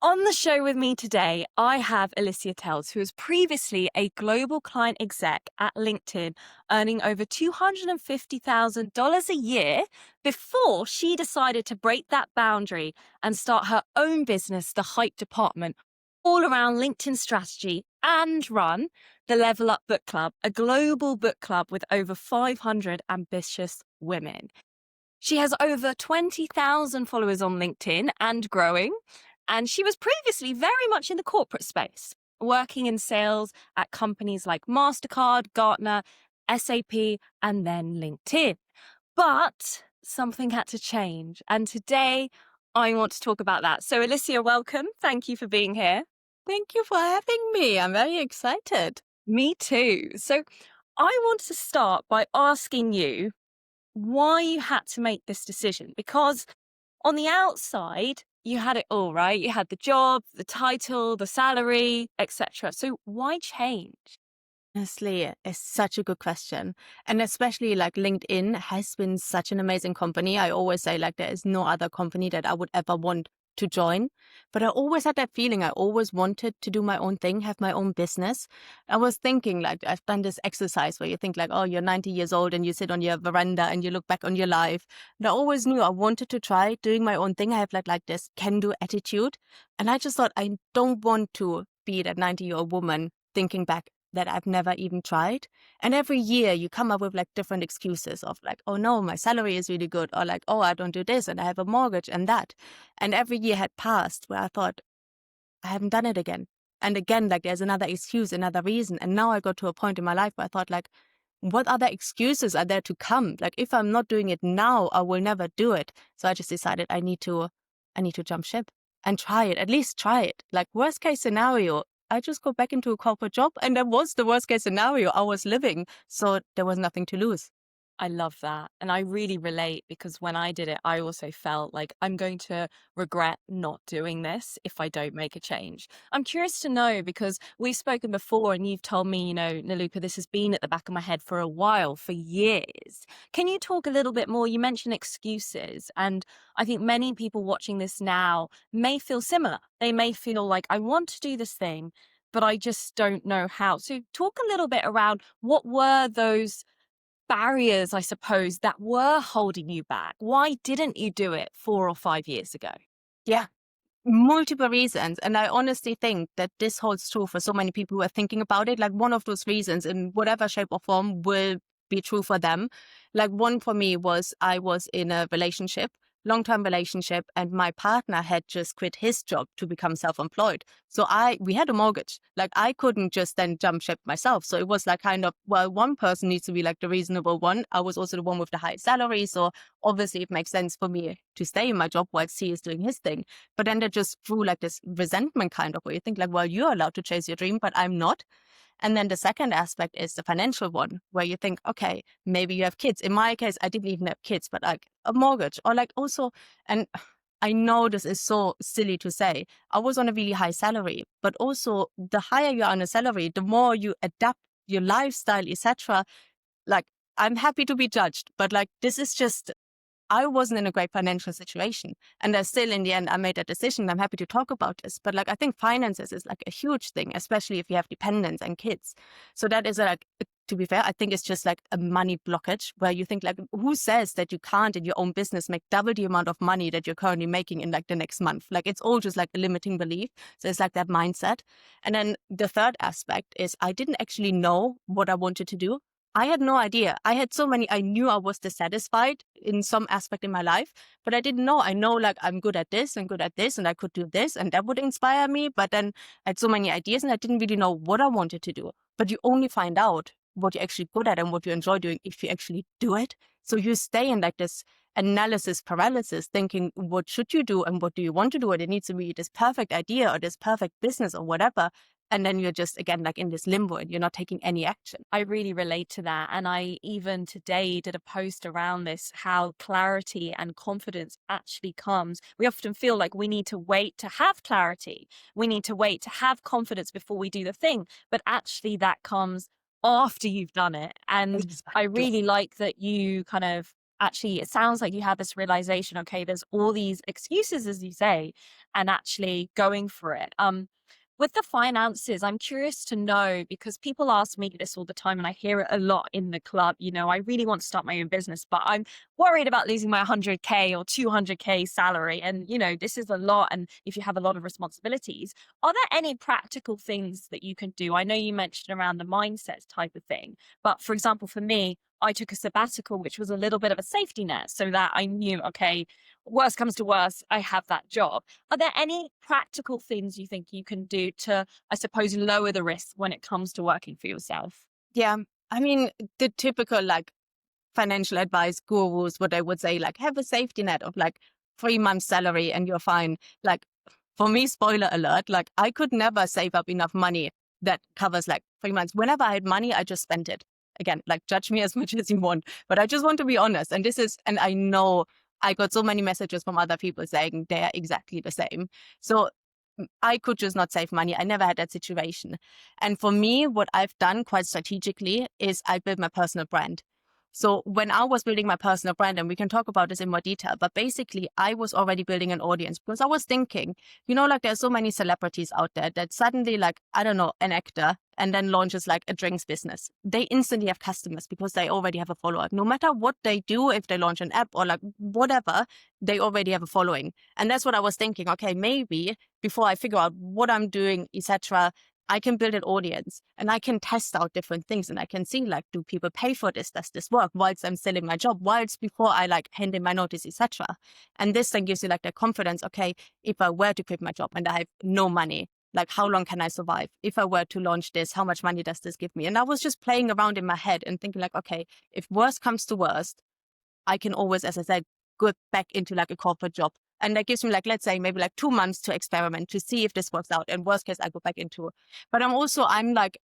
On the show with me today, I have Alicia Tells, who was previously a global client exec at LinkedIn, earning over $250,000 a year before she decided to break that boundary and start her own business, the Hype Department, all around LinkedIn strategy and run the Level Up Book Club, a global book club with over 500 ambitious women. She has over 20,000 followers on LinkedIn and growing. And she was previously very much in the corporate space, working in sales at companies like MasterCard, Gartner, SAP, and then LinkedIn. But something had to change. And today I want to talk about that. So, Alicia, welcome. Thank you for being here. Thank you for having me. I'm very excited. Me too. So, I want to start by asking you why you had to make this decision, because on the outside, you had it all, right? You had the job, the title, the salary, etc. So why change? Honestly, it's such a good question. And especially like LinkedIn has been such an amazing company. I always say like there is no other company that I would ever want to join. But I always had that feeling. I always wanted to do my own thing, have my own business. I was thinking like I've done this exercise where you think like, oh, you're 90 years old and you sit on your veranda and you look back on your life. And I always knew I wanted to try doing my own thing. I have like this can-do attitude. And I just thought I don't want to be that 90-year-old woman thinking back that I've never even tried. And every year you come up with like different excuses of like, oh no, my salary is really good, or like, oh, I don't do this and I have a mortgage and that. And every year had passed where I thought, I haven't done it again. And again, like there's another excuse, another reason. And now I got to a point in my life where I thought like, what other excuses are there to come? Like if I'm not doing it now, I will never do it. So I just decided I need to jump ship and try it, at least try it. Like worst case scenario, I just go back into a corporate job, and that was the worst case scenario I was living. So there was nothing to lose. I love that. And I really relate because when I did it, I also felt like I'm going to regret not doing this if I don't make a change. I'm curious to know because we've spoken before and you've told me, Naluka, this has been at the back of my head for a while, for years. Can you talk a little bit more? You mentioned excuses. And I think many people watching this now may feel similar. They may feel like, I want to do this thing, but I just don't know how. So talk a little bit around what were those barriers, I suppose, that were holding you back? Why didn't you do it 4 or 5 years ago? Yeah, multiple reasons. And I honestly think that this holds true for so many people who are thinking about it. Like one of those reasons in whatever shape or form will be true for them. Like one for me was I was in a relationship, long-term relationship, and my partner had just quit his job to become self-employed. So we had a mortgage. Like I couldn't just then jump ship myself. So it was like kind of, well, one person needs to be like the reasonable one. I was also the one with the high salary. So obviously it makes sense for me to stay in my job while he is doing his thing. But then there just grew like this resentment kind of where you think like, well, you're allowed to chase your dream, but I'm not. And then the second aspect is the financial one, where you think, okay, maybe you have kids. In my case, I didn't even have kids, but like a mortgage or like also, and I know this is so silly to say, I was on a really high salary, but also the higher you are on a salary, the more you adapt your lifestyle, etc. Like I'm happy to be judged, but like this is just I wasn't in a great financial situation. And I still, in the end, I made that decision. I'm happy to talk about this. But like, I think finances is like a huge thing, especially if you have dependents and kids. So that is like, to be fair, I think it's just like a money blockage where you think like, who says that you can't in your own business make double the amount of money that you're currently making in like the next month? Like it's all just like a limiting belief. So it's like that mindset. And then the third aspect is I didn't actually know what I wanted to do. I had no idea. I knew I was dissatisfied in some aspect in my life, but I didn't know. I know like I'm good at this and good at this and I could do this and that would inspire me. But then I had so many ideas and I didn't really know what I wanted to do. But you only find out what you're actually good at and what you enjoy doing if you actually do it. So you stay in like this analysis paralysis thinking, what should you do and what do you want to do? And it needs to be this perfect idea or this perfect business or whatever. And then you're just, again, like in this limbo and you're not taking any action. I really relate to that. And I even today did a post around this, how clarity and confidence actually comes. We often feel like we need to wait to have clarity. We need to wait to have confidence before we do the thing. But actually that comes after you've done it. And I Exactly. really like that you kind of actually, it sounds like you had this realization, okay, there's all these excuses, as you say, and actually going for it. With the finances, I'm curious to know, because people ask me this all the time and I hear it a lot in the club. I really want to start my own business, but I'm worried about losing my 100K or 200K salary. And, this is a lot. And if you have a lot of responsibilities, are there any practical things that you can do? I know you mentioned around the mindset type of thing, but for example, for me, I took a sabbatical, which was a little bit of a safety net so that I knew, okay, worst comes to worst, I have that job. Are there any practical things you think you can do to, I suppose, lower the risk when it comes to working for yourself? Yeah. I mean, the typical like financial advice gurus, what I would say, like have a safety net of like 3 months salary and you're fine. Like for me, spoiler alert, like I could never save up enough money that covers like 3 months. Whenever I had money, I just spent it. Again, like judge me as much as you want, but I just want to be honest. And I know I got so many messages from other people saying they're exactly the same. So I could just not save money. I never had that situation. And for me, what I've done quite strategically is I built my personal brand. So when I was building my personal brand, and we can talk about this in more detail, but basically I was already building an audience because I was thinking, like there's so many celebrities out there that suddenly like, I don't know, an actor and then launches like a drinks business. They instantly have customers because they already have a follower. No matter what they do, if they launch an app or like whatever, they already have a following. And that's what I was thinking. Okay, maybe before I figure out what I'm doing, etc., I can build an audience and I can test out different things and I can see like, do people pay for this? Does this work whilst I'm still in my job, whilst before I like hand in my notice, etc. And this then gives you like the confidence. Okay, if I were to quit my job and I have no money, like how long can I survive? If I were to launch this, how much money does this give me? And I was just playing around in my head and thinking like, okay, if worst comes to worst, I can always, as I said, go back into like a corporate job. And that gives me like, let's say maybe like 2 months to experiment to see if this works out. And worst case, I go back into, but I'm like,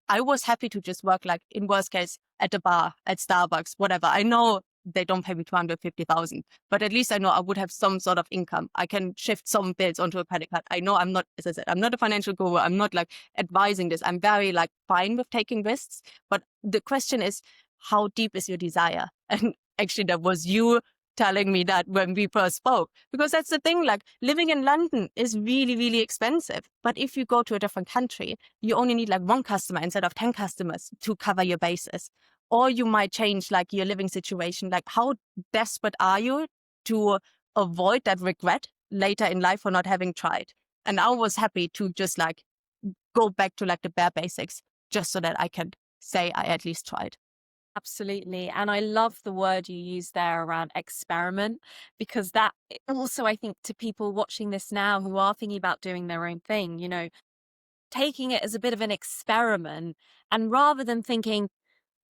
I was happy to just work like in worst case at the bar, at Starbucks, whatever. I know they don't pay me 250,000, but at least I know I would have some sort of income. I can shift some bills onto a credit card. I know I'm not, as I said, I'm not a financial guru. I'm not like advising this. I'm very like fine with taking risks. But the question is, how deep is your desire? And actually that was you telling me that when we first spoke, because that's the thing, like living in London is really, really expensive. But if you go to a different country, you only need like one customer instead of 10 customers to cover your bases. Or you might change like your living situation. Like how desperate are you to avoid that regret later in life for not having tried? And I was happy to just like go back to like the bare basics just so that I can say I at least tried. Absolutely. And I love the word you use there around experiment, because that also, I think, to people watching this now who are thinking about doing their own thing, taking it as a bit of an experiment, and rather than thinking,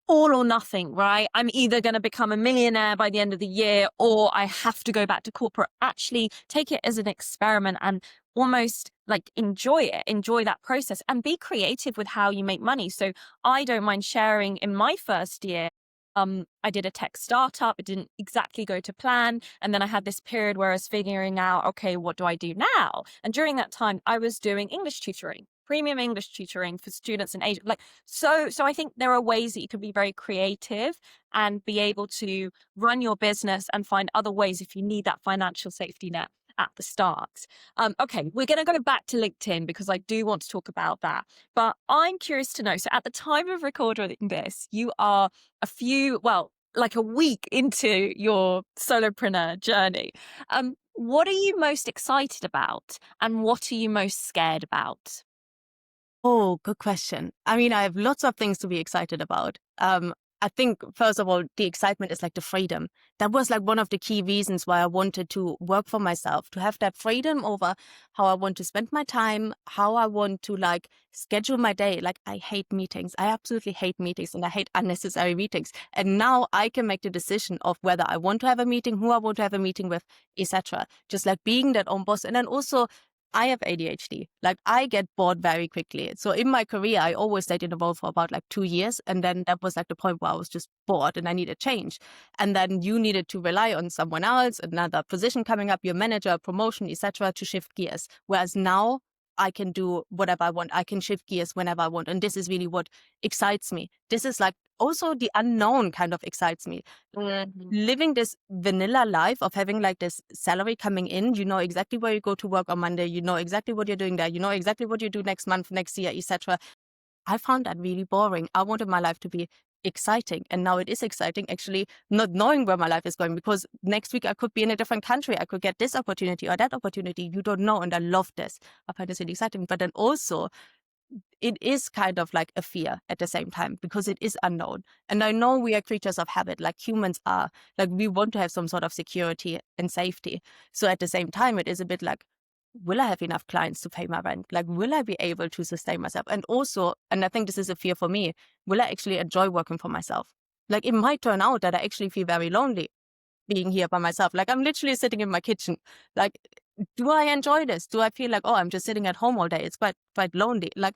all or nothing, right? I'm either going to become a millionaire by the end of the year or I have to go back to corporate. Actually, take it as an experiment and almost like enjoy that process and be creative with how you make money. So I don't mind sharing in my first year. I did a tech startup. It didn't exactly go to plan. And then I had this period where I was figuring out, okay, what do I do now? And during that time, I was doing English tutoring, premium English tutoring for students in Asia. So I think there are ways that you can be very creative and be able to run your business and find other ways if you need that financial safety net at the start. Okay, we're going to go back to LinkedIn because I do want to talk about that. But I'm curious to know, so at the time of recording this, you are like a week into your solopreneur journey. What are you most excited about and what are you most scared about? Oh, good question. I mean, I have lots of things to be excited about. I think, first of all, the excitement is like the freedom. That was like one of the key reasons why I wanted to work for myself, to have that freedom over how I want to spend my time, how I want to like schedule my day. Like I hate meetings. I absolutely hate meetings and I hate unnecessary meetings. And now I can make the decision of whether I want to have a meeting, who I want to have a meeting with, etc. Just like being that own boss. And then also I have ADHD. Like I get bored very quickly. So in my career, I always stayed in a role for about like 2 years. And then that was like the point where I was just bored and I needed change. And then you needed to rely on someone else, another position coming up, your manager, promotion, etc., to shift gears. Whereas now I can do whatever I want. I can shift gears whenever I want. And this is really what excites me. This is like also the unknown kind of excites me. Living this vanilla life of having like this salary coming in, you know exactly where you go to work on Monday, you know exactly what you're doing there, you know exactly what you do next month, next year, etc. I found that really boring. I wanted my life to be exciting. And now it is exciting, actually, not knowing where my life is going, because next week I could be in a different country. I could get this opportunity or that opportunity. You don't know. And I love this. I find this really exciting. But then also, it is kind of like a fear at the same time because it is unknown. And I know we are creatures of habit, like humans are. Like we want to have some sort of security and safety. So at the same time, it is a bit like, will I have enough clients to pay my rent? Like, will I be able to sustain myself? And also, and I think this is a fear for me, will I actually enjoy working for myself? Like, it might turn out that I actually feel very lonely being here by myself. Like, I'm literally sitting in my kitchen. Like, do I enjoy this? Do I feel like, oh, I'm just sitting at home all day? It's quite lonely. Like,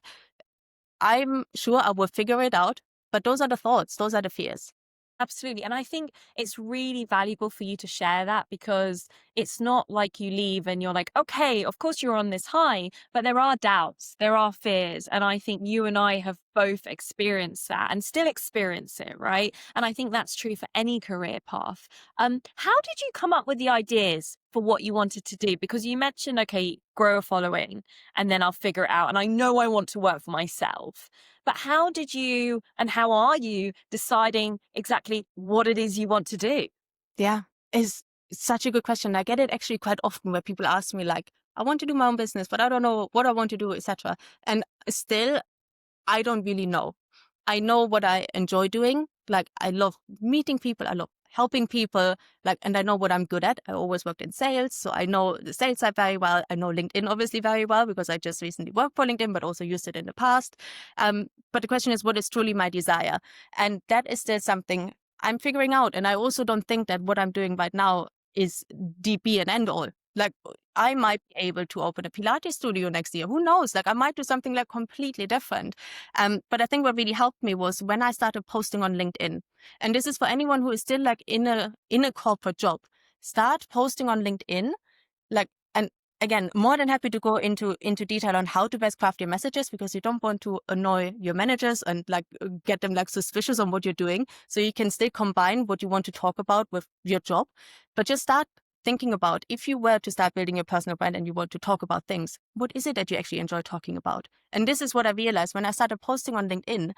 I'm sure I will figure it out. But those are the thoughts. Those are the fears. Absolutely. And I think it's really valuable for you to share that, because it's not like you leave and you're like, okay, of course you're on this high, but there are doubts, there are fears. And I think you and I have both experienced that and still experience it, right? And I think that's true for any career path. How did you come up with the ideas for what you wanted to do? Because you mentioned, okay, grow a following and then I'll figure it out. And I know I want to work for myself. But how did you and how are you deciding exactly what it is you want to do? Yeah, it's such a good question. I get it actually quite often where people ask me like, I want to do my own business, but I don't know what I want to do, etc. And still, I don't really know. I know what I enjoy doing. Like I love meeting people. I love helping people. Like, and I know what I'm good at. I always worked in sales. So I know the sales side very well. I know LinkedIn obviously very well because I just recently worked for LinkedIn, but also used it in the past. But the question is, what is truly my desire? And that is still something I'm figuring out. And I also don't think that what I'm doing right now is the be and end all. Like I might be able to open a Pilates studio next year. Who knows? Like I might do something like completely different. But I think what really helped me was when I started posting on LinkedIn. And this is for anyone who is still like in a corporate job. Start posting on LinkedIn. Like, and again, more than happy to go into detail on how to best craft your messages, because you don't want to annoy your managers and like get them like suspicious on what you're doing. So you can still combine what you want to talk about with your job, but just start thinking about, if you were to start building your personal brand and you want to talk about things, what is it that you actually enjoy talking about? And this is what I realized when I started posting on LinkedIn.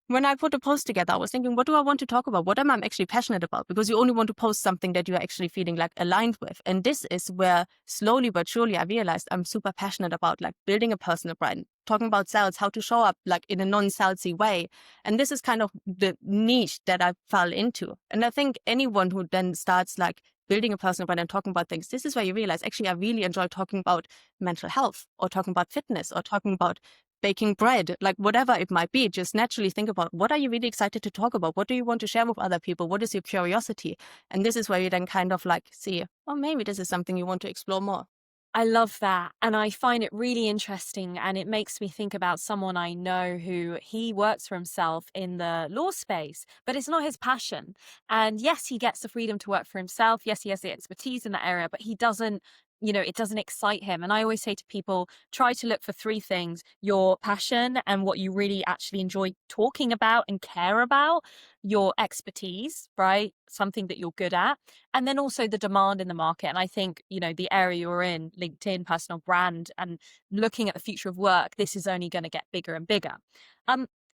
When I put a post together, I was thinking, what do I want to talk about? What am I actually passionate about? Because you only want to post something that you're actually feeling like aligned with. And this is where slowly but surely I realized I'm super passionate about like building a personal brand, talking about sales, how to show up like in a non-salesy way. And this is kind of the niche that I fell into. And I think anyone who then starts like building a personal brand and talking about things, this is where you realize, actually, I really enjoy talking about mental health or talking about fitness or talking about baking bread, like whatever it might be. Just naturally think about, what are you really excited to talk about? What do you want to share with other people? What is your curiosity? And this is where you then kind of like see, oh, maybe this is something you want to explore more. I love that. And I find it really interesting. And it makes me think about someone I know who he works for himself in the law space, but it's not his passion. And yes, he gets the freedom to work for himself. Yes, he has the expertise in that area, but he doesn't, it doesn't excite him. And I always say to people, try to look for three things: your passion and what you really actually enjoy talking about and care about, your expertise, right? Something that you're good at, and then also the demand in the market. And I think, the area you're in, LinkedIn, personal brand, and looking at the future of work, this is only going to get bigger and bigger.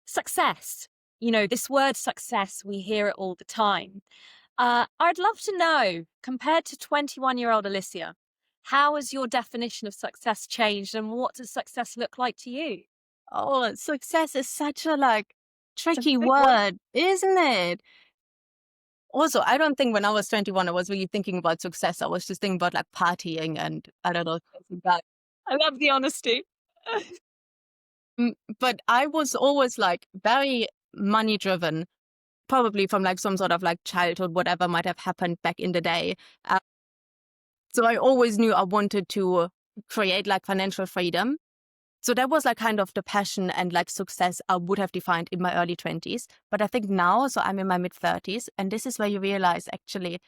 Success, this word success, we hear it all the time. I'd love to know, compared to 21-year-old Alicia, how has your definition of success changed, and what does success look like to you? Oh, success is such a like It's a tricky big one. word, isn't it? Also, I don't think when I was 21, I was really thinking about success. I was just thinking about like partying and I don't know, things like that. I love the honesty. But I was always like very money driven, probably from like some sort of like childhood, whatever might have happened back in the day. Uh, so I always knew I wanted to create like financial freedom. So that was like kind of the passion and like success I would have defined in my early 20s. But I think now, so I'm in my mid 30s, and this is where you realize actually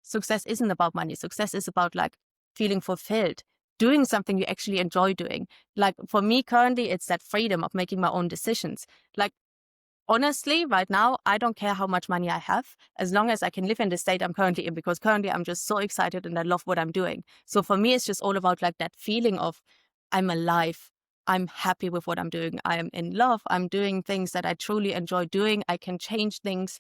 success isn't about money. Success is about like feeling fulfilled, doing something you actually enjoy doing. Like for me currently, it's that freedom of making my own decisions. Like honestly, right now, I don't care how much money I have, as long as I can live in the state I'm currently in, because currently I'm just so excited and I love what I'm doing. So for me, it's just all about like that feeling of I'm alive. I'm happy with what I'm doing. I'm in love. I'm doing things that I truly enjoy doing. I can change things.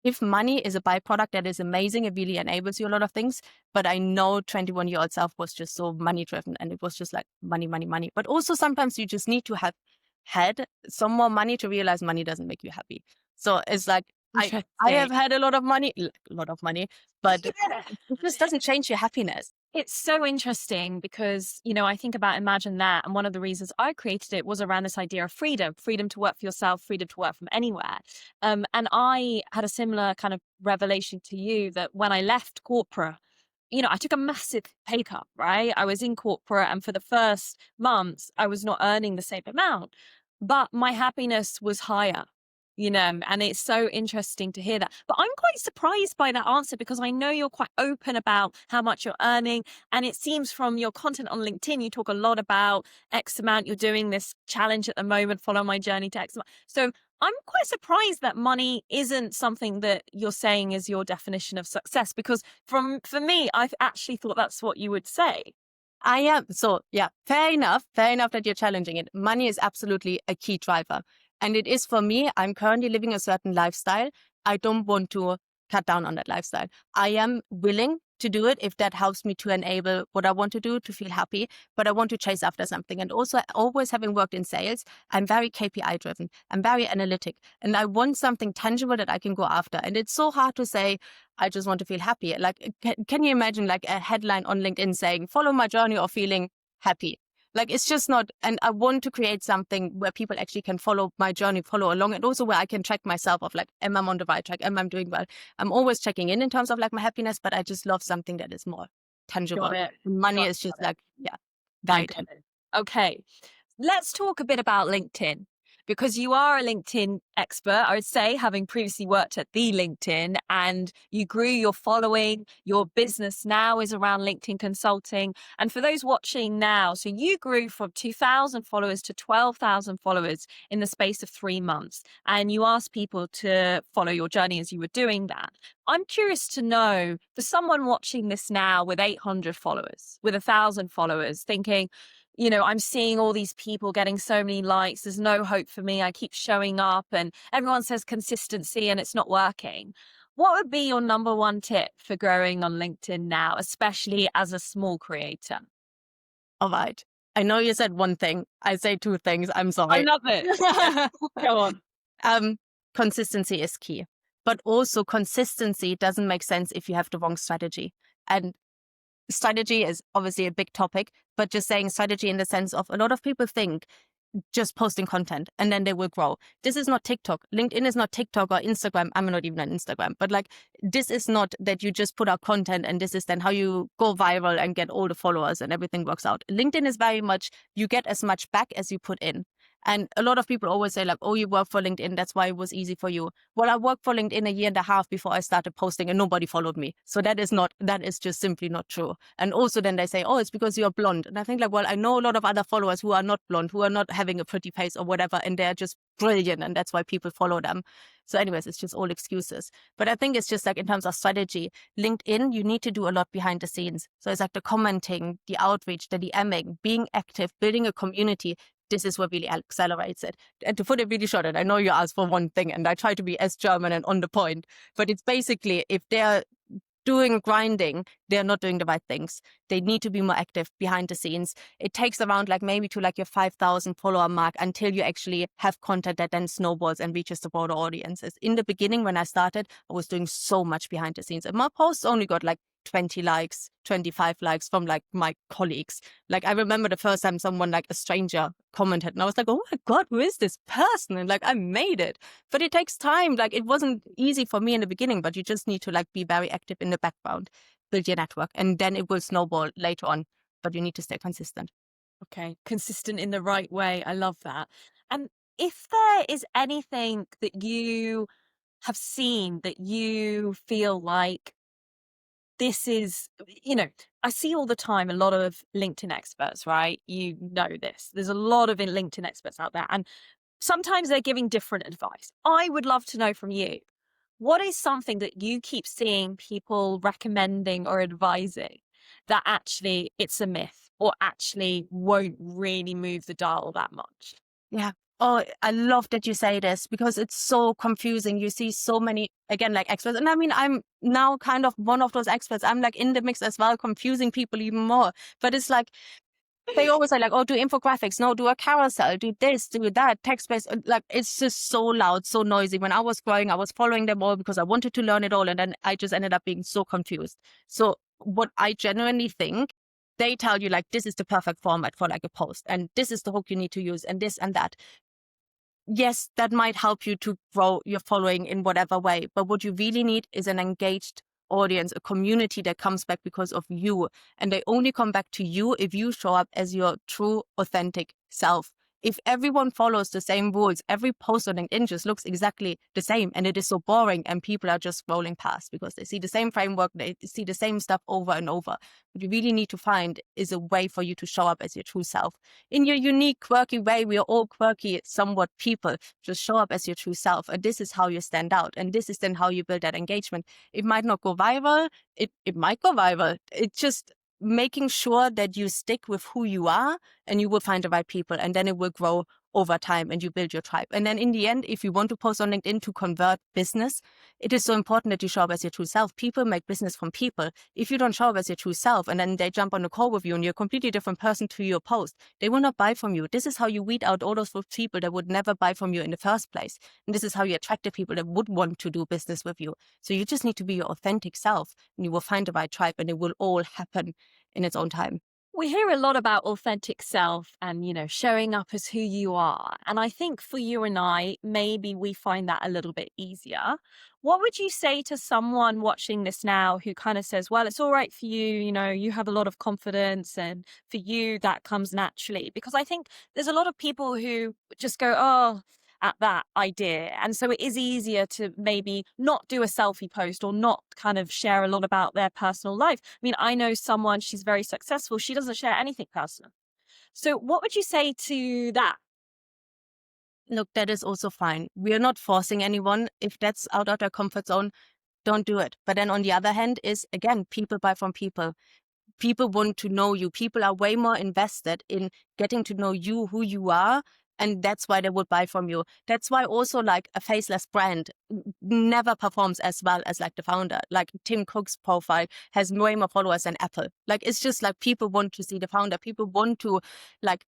If money is a byproduct, that is amazing. It really enables you a lot of things. But I know 21-year-old self was just so money driven, and it was just like money, money, money. But also sometimes you just need to have had some more money to realize money doesn't make you happy. So it's like, I have Interesting. had a lot of money, but Yeah. it just doesn't change your happiness. It's so interesting because, I think about Imagine That. And one of the reasons I created it was around this idea of freedom to work for yourself, freedom to work from anywhere. And I had a similar kind of revelation to you that when I left corporate, I took a massive pay cut, right? I was in corporate, and for the first months, I was not earning the same amount, but my happiness was higher, and it's so interesting to hear that. But I'm quite surprised by that answer because I know you're quite open about how much you're earning. And it seems from your content on LinkedIn, you talk a lot about X amount, you're doing this challenge at the moment, follow my journey to X amount. So I'm quite surprised that money isn't something that you're saying is your definition of success, because for me, I've actually thought that's what you would say. I am. So yeah, fair enough. Fair enough that you're challenging it. Money is absolutely a key driver. And it is for me. I'm currently living a certain lifestyle. I don't want to cut down on that lifestyle. I am willing to do it if that helps me to enable what I want to do to feel happy, but I want to chase after something. And also, always having worked in sales, I'm very KPI driven. I'm very analytic, and I want something tangible that I can go after. And it's so hard to say, I just want to feel happy. Like, can you imagine like a headline on LinkedIn saying, follow my journey of feeling happy? Like, it's just not, and I want to create something where people actually can follow my journey, follow along, and also where I can track myself of like, am I on the right track? Am I doing well? I'm always checking in terms of like my happiness, but I just love something that is more tangible. Got it. Money Got is it. just Got it. like, yeah, I very got tangible. it. Okay. Let's talk a bit about LinkedIn, because you are a LinkedIn expert, I would say, having previously worked at the LinkedIn, and you grew your following. Your business now is around LinkedIn consulting. And for those watching now, so you grew from 2,000 followers to 12,000 followers in the space of 3 months. And you asked people to follow your journey as you were doing that. I'm curious to know, for someone watching this now with 800 followers, with 1,000 followers, thinking, I'm seeing all these people getting so many likes. There's no hope for me. I keep showing up and everyone says consistency and it's not working. What would be your number one tip for growing on LinkedIn now, especially as a small creator? All right. I know you said one thing. I say two things. I'm I sorry. love it. Yeah, go on. um, Consistency is key, but also consistency doesn't make sense if you have the wrong strategy. And strategy is obviously a big topic, but just saying strategy in the sense of a lot of people think just posting content and then they will grow. This is not TikTok. LinkedIn is not TikTok or Instagram. I'm not even on Instagram, but like this is not that you just put out content and this is then how you go viral and get all the followers and everything works out. LinkedIn is very much, you get as much back as you put in. And a lot of people always say like, oh, you work for LinkedIn, that's why it was easy for you. Well, I worked for LinkedIn a year and a half before I started posting and nobody followed me. So that is just simply not true. And also then they say, oh, it's because you're blonde. And I think like, well, I know a lot of other followers who are not blonde, who are not having a pretty face or whatever, and they're just brilliant. And that's why people follow them. So anyways, it's just all excuses. But I think it's just like in terms of strategy, LinkedIn, you need to do a lot behind the scenes. So it's like the commenting, the outreach, the DMing, being active, building a community. This is what really accelerates it. And to put it really short, and I know you asked for one thing, and I try to be as German and on the point, but it's basically if they're doing grinding, they're not doing the right things. They need to be more active behind the scenes. It takes around like maybe to like your 5,000 follower mark until you actually have content that then snowballs and reaches the broader audiences. In the beginning, when I started, I was doing so much behind the scenes, and my posts only got like 20 likes, 25 likes from like my colleagues. Like I remember the first time someone, like a stranger, commented and I was like, oh my God, who is this person? And like I made it. But it takes time. Like it wasn't easy for me in the beginning, but you just need to like be very active in the background, build your network, and then it will snowball later on. But you need to stay consistent. Okay, consistent in the right way. I love that. And if there is anything that you have seen that you feel like this is, you know, I see all the time a lot of LinkedIn experts, right? You know this. There's a lot of LinkedIn experts out there, and sometimes they're giving different advice. I would love to know from you, what is something that you keep seeing people recommending or advising that actually it's a myth or actually won't really move the dial that much? Yeah. Oh, I love that you say this because it's so confusing. You see so many, again, like experts. And I mean, I'm now kind of one of those experts. I'm like in the mix as well, confusing people even more. But it's like, they always say like, oh, do infographics. No, do a carousel, do this, do that, text-based. Like, it's just so loud, so noisy. When I was growing, I was following them all because I wanted to learn it all. And then I just ended up being so confused. So what I genuinely think, they tell you like, this is the perfect format for like a post. And this is the hook you need to use and this and that. Yes, that might help you to grow your following in whatever way. But what you really need is an engaged audience, a community that comes back because of you. And they only come back to you if you show up as your true, authentic self. If everyone follows the same rules, every post on LinkedIn just looks exactly the same. And it is so boring. And people are just scrolling past because they see the same framework, they see the same stuff over and over. What you really need to find is a way for you to show up as your true self in your unique, quirky way. We are all quirky, somewhat people. Just show up as your true self. And this is how you stand out. And this is then how you build that engagement. It might not go viral. It might go viral. It's just making sure that you stick with who you are and you will find the right people. And then it will grow over time and you build your tribe. And then in the end, if you want to post on LinkedIn to convert business, it is so important that you show up as your true self. People make business from people. If you don't show up as your true self and then they jump on a call with you and you're a completely different person to your post, they will not buy from you. This is how you weed out all those people that would never buy from you in the first place. And this is how you attract the people that would want to do business with you. So you just need to be your authentic self and you will find the right tribe and it will all happen in its own time. We hear a lot about authentic self and, showing up as who you are. And I think for you and I, maybe we find that a little bit easier. What would you say to someone watching this now who kind of says, well, it's all right for you, you have a lot of confidence and for you that comes naturally? Because I think there's a lot of people who just go, oh, at that idea. And so it is easier to maybe not do a selfie post or not kind of share a lot about their personal life. I mean, I know someone, she's very successful. She doesn't share anything personal. So what would you say to that? Look, that is also fine. We are not forcing anyone. If that's out of their comfort zone, don't do it. But then on the other hand is, again, people buy from people. People want to know you. People are way more invested in getting to know you, who you are. And that's why they would buy from you. That's why also like a faceless brand never performs as well as like the founder. Like Tim Cook's profile has way more followers than Apple. Like it's just like people want to see the founder. People want to like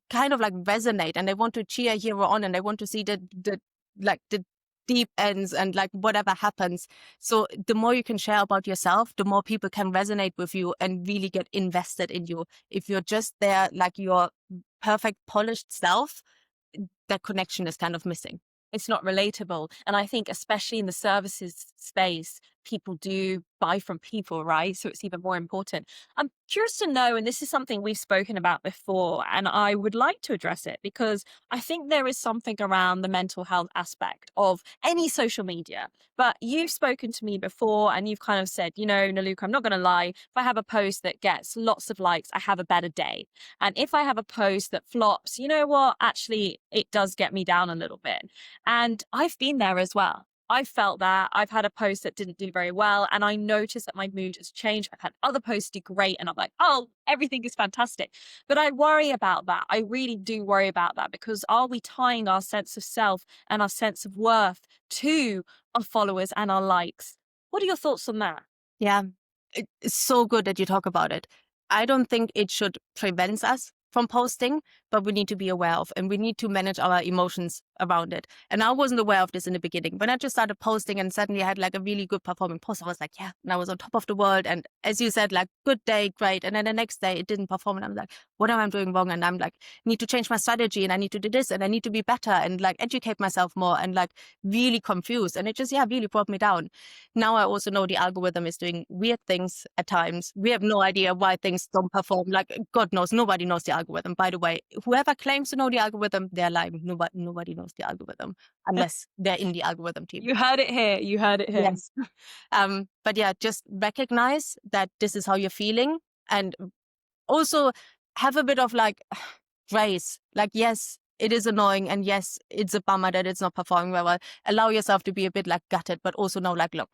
kind of like resonate and they want to cheer a hero on and they want to see the deep ends and like whatever happens. So the more you can share about yourself, the more people can resonate with you and really get invested in you. If you're just there like your perfect polished self, that connection is kind of missing. It's not relatable. And I think especially in the services space, people do buy from people, right? So it's even more important. I'm curious to know, and this is something we've spoken about before, and I would like to address it because I think there is something around the mental health aspect of any social media. But you've spoken to me before and you've kind of said, Naluka, I'm not going to lie. If I have a post that gets lots of likes, I have a better day. And if I have a post that flops, you know what? Actually, it does get me down a little bit. And I've been there as well. I felt that. I've had a post that didn't do very well and I noticed that my mood has changed. I've had other posts do great and I'm like, oh, everything is fantastic. But I worry about that. I really do worry about that because are we tying our sense of self and our sense of worth to our followers and our likes? What are your thoughts on that? Yeah, it's so good that you talk about it. I don't think it should prevent us from posting, but we need to be aware of and we need to manage our emotions around it. And I wasn't aware of this in the beginning. When I just started posting and suddenly I had like a really good performing post, I was like, yeah, and I was on top of the world. And as you said, like, good day, great. And then the next day it didn't perform. And I'm like, what am I doing wrong? And I'm like, need to change my strategy and I need to do this and I need to be better and like educate myself more and like really confused. And it just, really brought me down. Now I also know the algorithm is doing weird things at times. We have no idea why things don't perform. Like, God knows, nobody knows the algorithm. By the way, whoever claims to know the algorithm, they're lying. Nobody knows the algorithm unless they're in the algorithm team. You heard it here. You heard it here. Yes. But yeah, just recognize that this is how you're feeling, and also have a bit of like grace. Like, yes, it is annoying, and yes, it's a bummer that it's not performing very well. Allow yourself to be a bit like gutted, but also know like, look,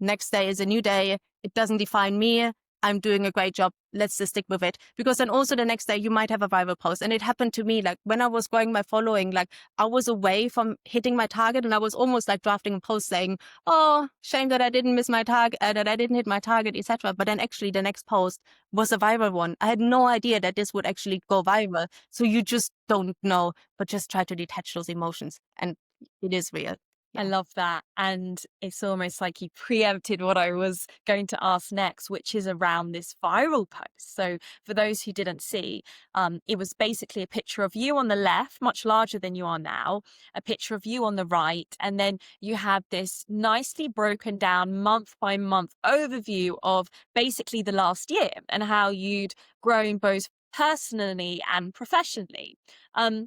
next day is a new day. It doesn't define me. I'm doing a great job. Let's just stick with it. Because then also the next day you might have a viral post. And it happened to me, like when I was growing my following, like I was away from hitting my target, and I was almost like drafting a post saying, oh, shame that I didn't miss my target, that I didn't hit my target, etc. But then actually the next post was a viral one. I had no idea that this would actually go viral. So you just don't know, but just try to detach those emotions. And it is real. I love that. And it's almost like you preempted what I was going to ask next, which is around this viral post. So for those who didn't see, it was basically a picture of you on the left, much larger than you are now, a picture of you on the right. And then you had this nicely broken down month by month overview of basically the last year and how you'd grown both personally and professionally. And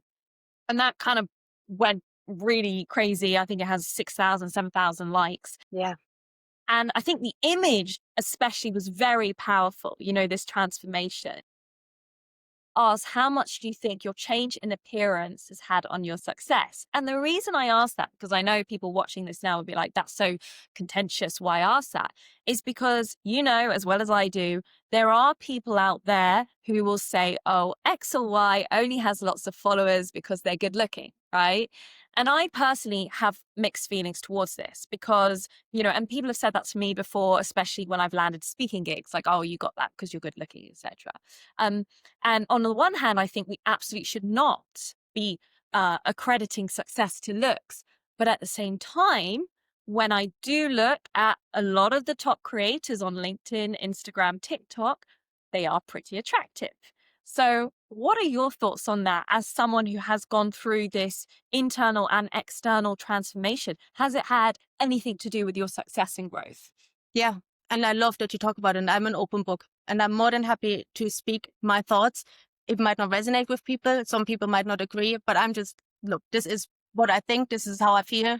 that kind of went really crazy. I think it has 6,000, 7,000 likes. Yeah. And I think the image especially was very powerful, this transformation. Ask, how much do you think your change in appearance has had on your success? And the reason I ask that, because I know people watching this now will be like, that's so contentious, why ask that? Is because, as well as I do, there are people out there who will say, oh, X or Y only has lots of followers because they're good looking, right? And I personally have mixed feelings towards this because, and people have said that to me before, especially when I've landed speaking gigs, like, oh, you got that because you're good looking, etc. And on the one hand, I think we absolutely should not be accrediting success to looks. But at the same time, when I do look at a lot of the top creators on LinkedIn, Instagram, TikTok, they are pretty attractive. So what are your thoughts on that as someone who has gone through this internal and external transformation? Has it had anything to do with your success and growth? Yeah. And I love that you talk about it. And I'm an open book, and I'm more than happy to speak my thoughts. It might not resonate with people. Some people might not agree, but I'm just, look, this is what I think. This is how I feel.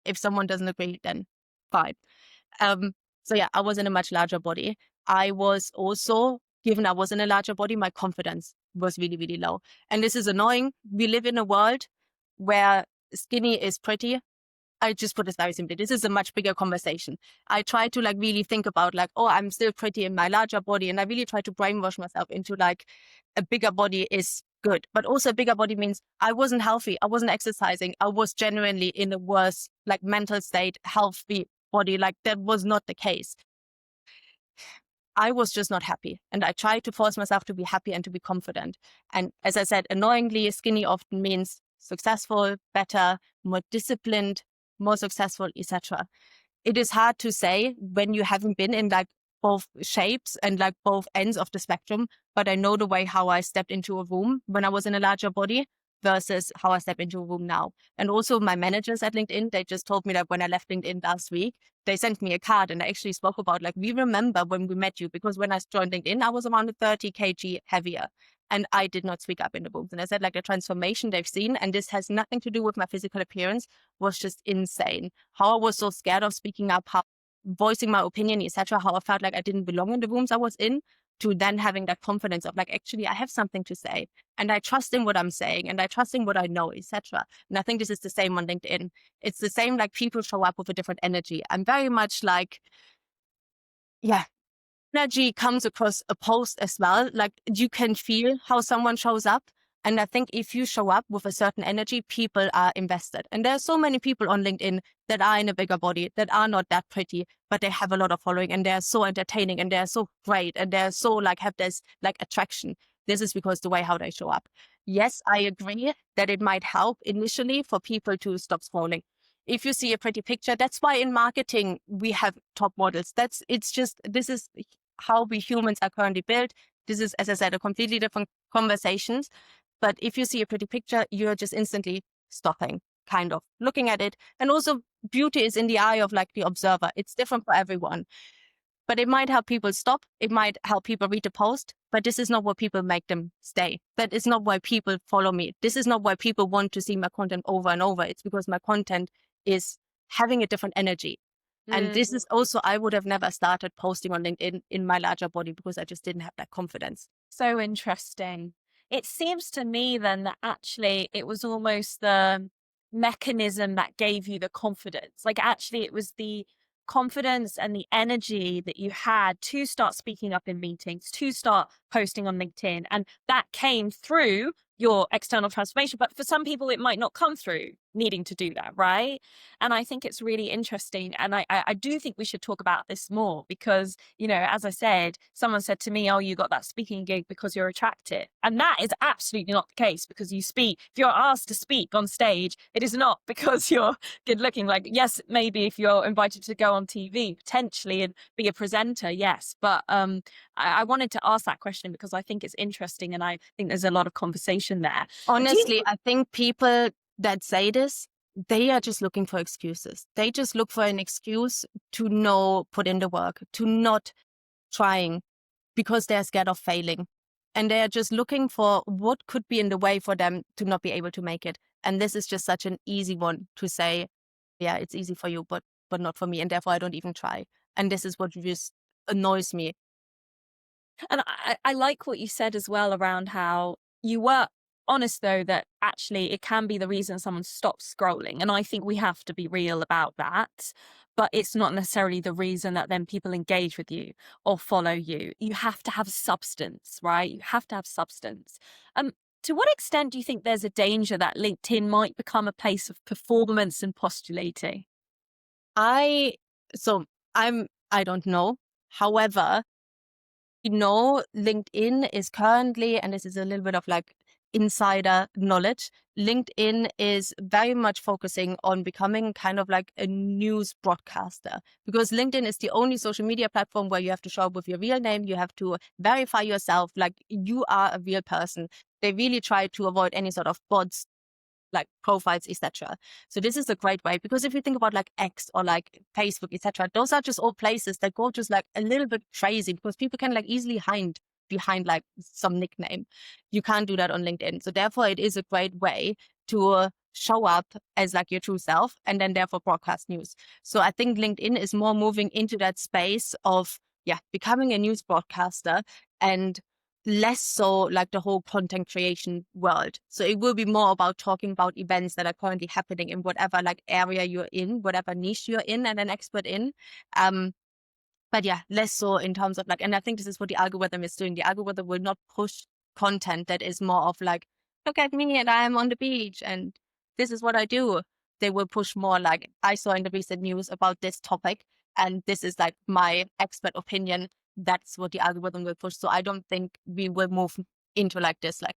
If someone doesn't agree, then fine. So yeah, I was in a much larger body. I was also, given I was in a larger body, my confidence was really, really low. And this is annoying. We live in a world where skinny is pretty. I just put this very simply. This is a much bigger conversation. I try to like really think about like, oh, I'm still pretty in my larger body. And I really try to brainwash myself into like a bigger body is good. But also a bigger body means I wasn't healthy. I wasn't exercising. I was genuinely in a worse like mental state, healthy body. Like that was not the case. I was just not happy. And I tried to force myself to be happy and to be confident. And as I said, annoyingly, skinny often means successful, better, more disciplined, more successful, etc. It is hard to say when you haven't been in like both shapes and like both ends of the spectrum, but I know the way how I stepped into a room when I was in a larger body versus how I step into a room now. And also my managers at LinkedIn, they just told me that when I left LinkedIn last week, they sent me a card and I actually spoke about like, we remember when we met you, because when I joined LinkedIn, I was around 30 kg heavier. And I did not speak up in the rooms. And I said, like, the transformation they've seen, and this has nothing to do with my physical appearance, was just insane. How I was so scared of speaking up, how voicing my opinion, etc., how I felt like I didn't belong in the rooms I was in, to then having that confidence of like, actually, I have something to say. And I trust in what I'm saying, and I trust in what I know, etc. And I think this is the same on LinkedIn. It's the same, like people show up with a different energy. I'm very much like, yeah, energy comes across a post as well. Like you can feel how someone shows up. And I think if you show up with a certain energy, people are invested. And there are so many people on LinkedIn that are in a bigger body, that are not that pretty, but they have a lot of following and they're so entertaining and they're so great and they're so like have this like attraction. This is because the way how they show up. Yes, I agree that it might help initially for people to stop scrolling. If you see a pretty picture, that's why in marketing we have top models. This is how we humans are currently built. This is, as I said, a completely different conversations. But if you see a pretty picture, you're just instantly stopping, kind of looking at it. And also beauty is in the eye of like the observer. It's different for everyone. but it might help people stop. It might help people read the post, but this is not what people make them stay. That is not why people follow me. This is not why people want to see my content over and over. It's because my content is having a different energy. And this is also, I would have never started posting on LinkedIn in my larger body because I just didn't have that confidence. So interesting. It seems to me then that actually it was almost the mechanism that gave you the confidence. Like actually it was the confidence and the energy that you had to start speaking up in meetings, to start posting on LinkedIn. And that came through your external transformation. But for some people, it might not come through needing to do that, right? And I think it's really interesting. And I do think we should talk about this more because, you know, as I said, someone said to me, oh, you got that speaking gig because you're attractive. And that is absolutely not the case because you speak. If you're asked to speak on stage, it is not because you're good looking. Like, yes, maybe if you're invited to go on TV, potentially, and be a presenter, yes. But I wanted to ask that question because I think it's interesting and I think there's a lot of conversation there. Honestly, I think people that say this, they are just looking for excuses. They just look for an excuse to no put in the work, to not trying because they're scared of failing. And they're just looking for what could be in the way for them to not be able to make it. And this is just such an easy one to say, yeah, it's easy for you, but not for me. And therefore I don't even try. And this is what just annoys me. And I like what you said as well around how you were honest, though, that actually it can be the reason someone stops scrolling. And I think we have to be real about that. But it's not necessarily the reason that then people engage with you or follow you. You have to have substance, right? You have to have substance. To what extent do you think there's a danger that LinkedIn might become a place of performance and postulating? I don't know. However, LinkedIn is currently, and this is a little bit of like insider knowledge, LinkedIn is very much focusing on becoming kind of like a news broadcaster because LinkedIn is the only social media platform where you have to show up with your real name. You have to verify yourself like you are a real person. They really try to avoid any sort of bots, like profiles, etc. So this is a great way because if you think about like X or like Facebook, etc., those are just all places that go just like a little bit crazy because people can like easily hide behind like some nickname. You can't do that on LinkedIn. So therefore it is a great way to show up as like your true self and then therefore broadcast news. So I think LinkedIn is more moving into that space of becoming a news broadcaster and less so like the whole content creation world. So it will be more about talking about events that are currently happening in whatever like area you're in, whatever niche you're in and an expert in. But less so in terms of like, and I think this is what the algorithm is doing. The algorithm will not push content that is more of like, look at me and I'm on the beach and this is what I do. They will push more like, I saw in the recent news about this topic and this is like my expert opinion. That's what the algorithm will push. So I don't think we will move into like this like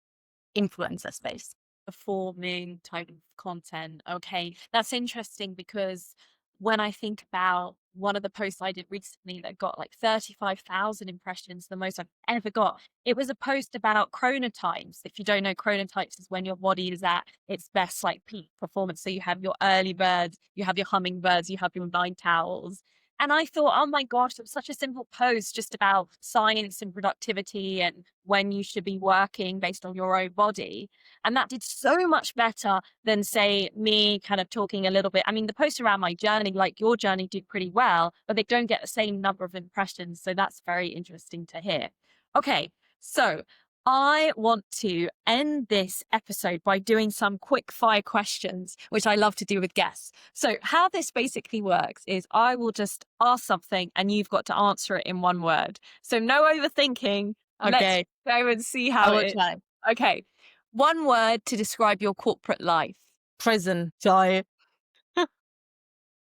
influencer space. Performing type of content. Okay, that's interesting because when I think about one of the posts I did recently that got like 35,000 impressions, the most I've ever got, it was a post about chronotypes. If you don't know, chronotypes is when your body is at its best, like peak performance. So you have your early birds, you have your hummingbirds, you have your night owls. And I thought, oh my gosh, it was such a simple post just about science and productivity and when you should be working based on your own body. And that did so much better than, say, me kind of talking a little bit. I mean, the posts around my journey, like your journey, did pretty well, but they don't get the same number of impressions. So that's very interesting to hear. Okay, so I want to end this episode by doing some quick fire questions, which I love to do with guests. So how this basically works is I will just ask something and you've got to answer it in one word. So no overthinking. Okay. Let's go and see I how will it is. try. Okay. One word to describe your corporate life. Prison. Joy.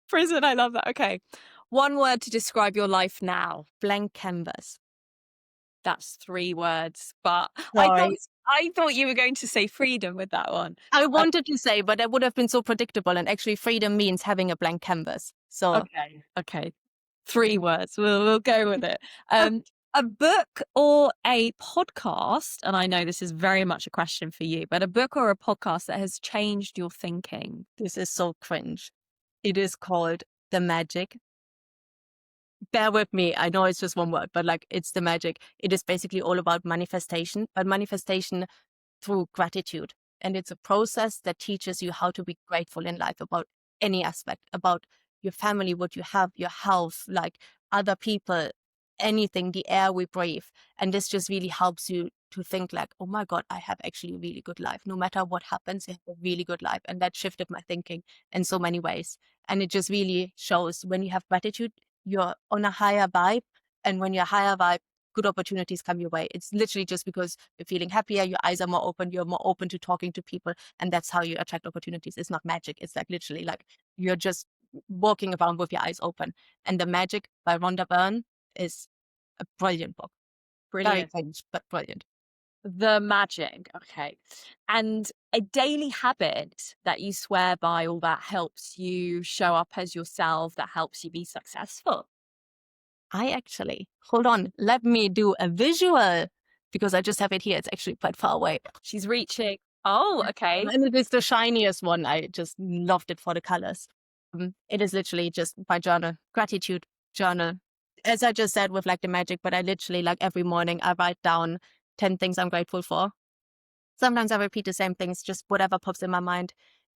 Prison. I love that. Okay. One word to describe your life now. Blank canvas. That's 3 words, but Sorry. I thought you were going to say freedom with that one. I wanted to say, but that would have been so predictable. And actually freedom means having a blank canvas. So Okay. 3 words. We'll go with it. A book or a podcast, and I know this is very much a question for you, but a book or a podcast that has changed your thinking. this is so cringe. It is called The Magic. bear with me. I know it's just one word, but like it's the magic. It is basically all about manifestation, but manifestation through gratitude. And it's a process that teaches you how to be grateful in life about any aspect, about your family, what you have, your health, like other people, anything, the air we breathe. And this just really helps you to think like, oh my God, I have actually a really good life. No matter what happens, you have a really good life. And that shifted my thinking in so many ways. And it just really shows when you have gratitude, you're on a higher vibe. And when you're higher vibe, good opportunities come your way. It's literally just because you're feeling happier, your eyes are more open, you're more open to talking to people. And that's how you attract opportunities. It's not magic. It's like literally like you're just walking around with your eyes open. And The Magic by Rhonda Byrne is a brilliant book. Very Brilliant. cringe, but brilliant. The magic. Okay. And a daily habit that you swear by or that helps you show up as yourself, that helps you be successful. Hold on, let me do a visual because I just have it here. It's actually quite far away. She's reaching. Oh, okay. And it is the shiniest one. I just loved it for the colors. It is literally just my journal, gratitude journal. As I just said with like the magic, but I literally like every morning I write down 10 things I'm grateful for. Sometimes I repeat the same things, just whatever pops in my mind.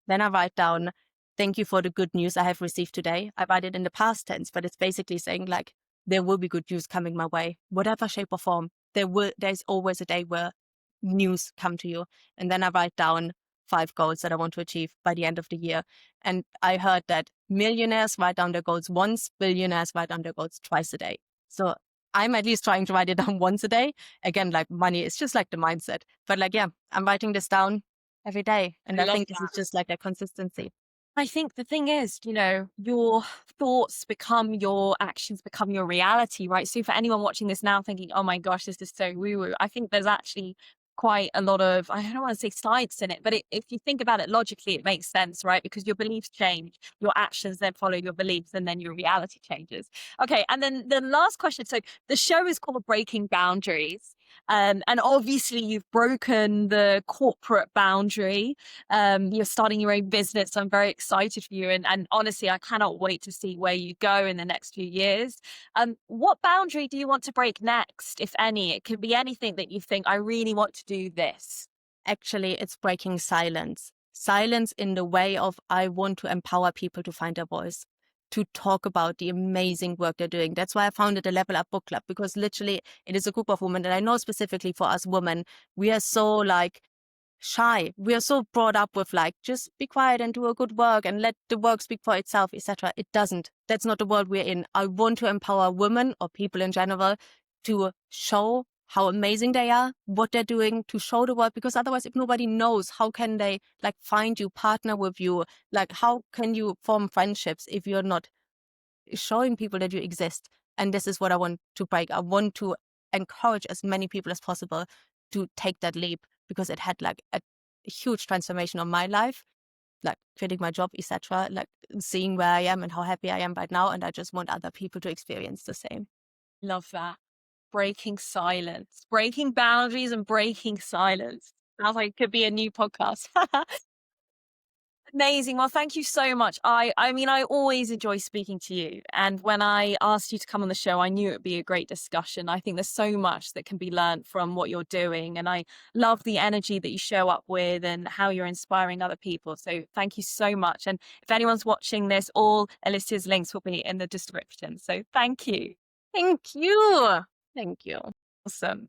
Then I write down, thank you for the good news I have received today. I write it in the past tense, but it's basically saying like, there will be good news coming my way, whatever shape or form. There's always a day where news come to you. And then I write down 5 goals that I want to achieve by the end of the year. And I heard that millionaires write down their goals once, billionaires write down their goals twice a day. So I'm at least trying to write it down once a day. Again, like money, it's just like the mindset. But like, yeah, I'm writing this down every day. And I I love think this is just like a consistency. I think the thing is, your thoughts become your actions, become your reality, right? So for anyone watching this now thinking, oh my gosh, this is so woo-woo, I think there's actually quite a lot of, I don't want to say science in it, but if you think about it logically, it makes sense, right? Because your beliefs change, your actions then follow your beliefs, and then your reality changes. Okay, and then the last question. So the show is called Breaking Boundaries. And obviously you've broken the corporate boundary. You're starting your own business. So I'm very excited for you. And honestly, I cannot wait to see where you go in the next few years. What boundary do you want to break next, if any? It can be anything that you think, I really want to do this. Actually, it's breaking silence. Silence in the way of I want to empower people to find their voice, to talk about the amazing work they're doing. That's why I founded the Level Up Book Club, because literally it is a group of women. And I know specifically for us women, we are so like shy. We are so brought up with like, just be quiet and do a good work and let the work speak for itself, etc. It doesn't. That's not the world we're in. I want to empower women or people in general to show how amazing they are, what they're doing, to show the world, because otherwise if nobody knows, how can they like find you, partner with you? Like how can you form friendships if you're not showing people that you exist? And this is what I want to break. I want to encourage as many people as possible to take that leap, because it had like a huge transformation on my life, like quitting my job, etc., like seeing where I am and how happy I am right now. And I just want other people to experience the same. Love that. Breaking silence, breaking boundaries and breaking silence. Sounds like it could be a new podcast. Amazing. Well, thank you so much. I mean, I always enjoy speaking to you. And when I asked you to come on the show, I knew it would be a great discussion. I think there's so much that can be learned from what you're doing. And I love the energy that you show up with and how you're inspiring other people. So thank you so much. And if anyone's watching this, all Alicia's links will be in the description. So thank you. Thank you. Thank you. Awesome.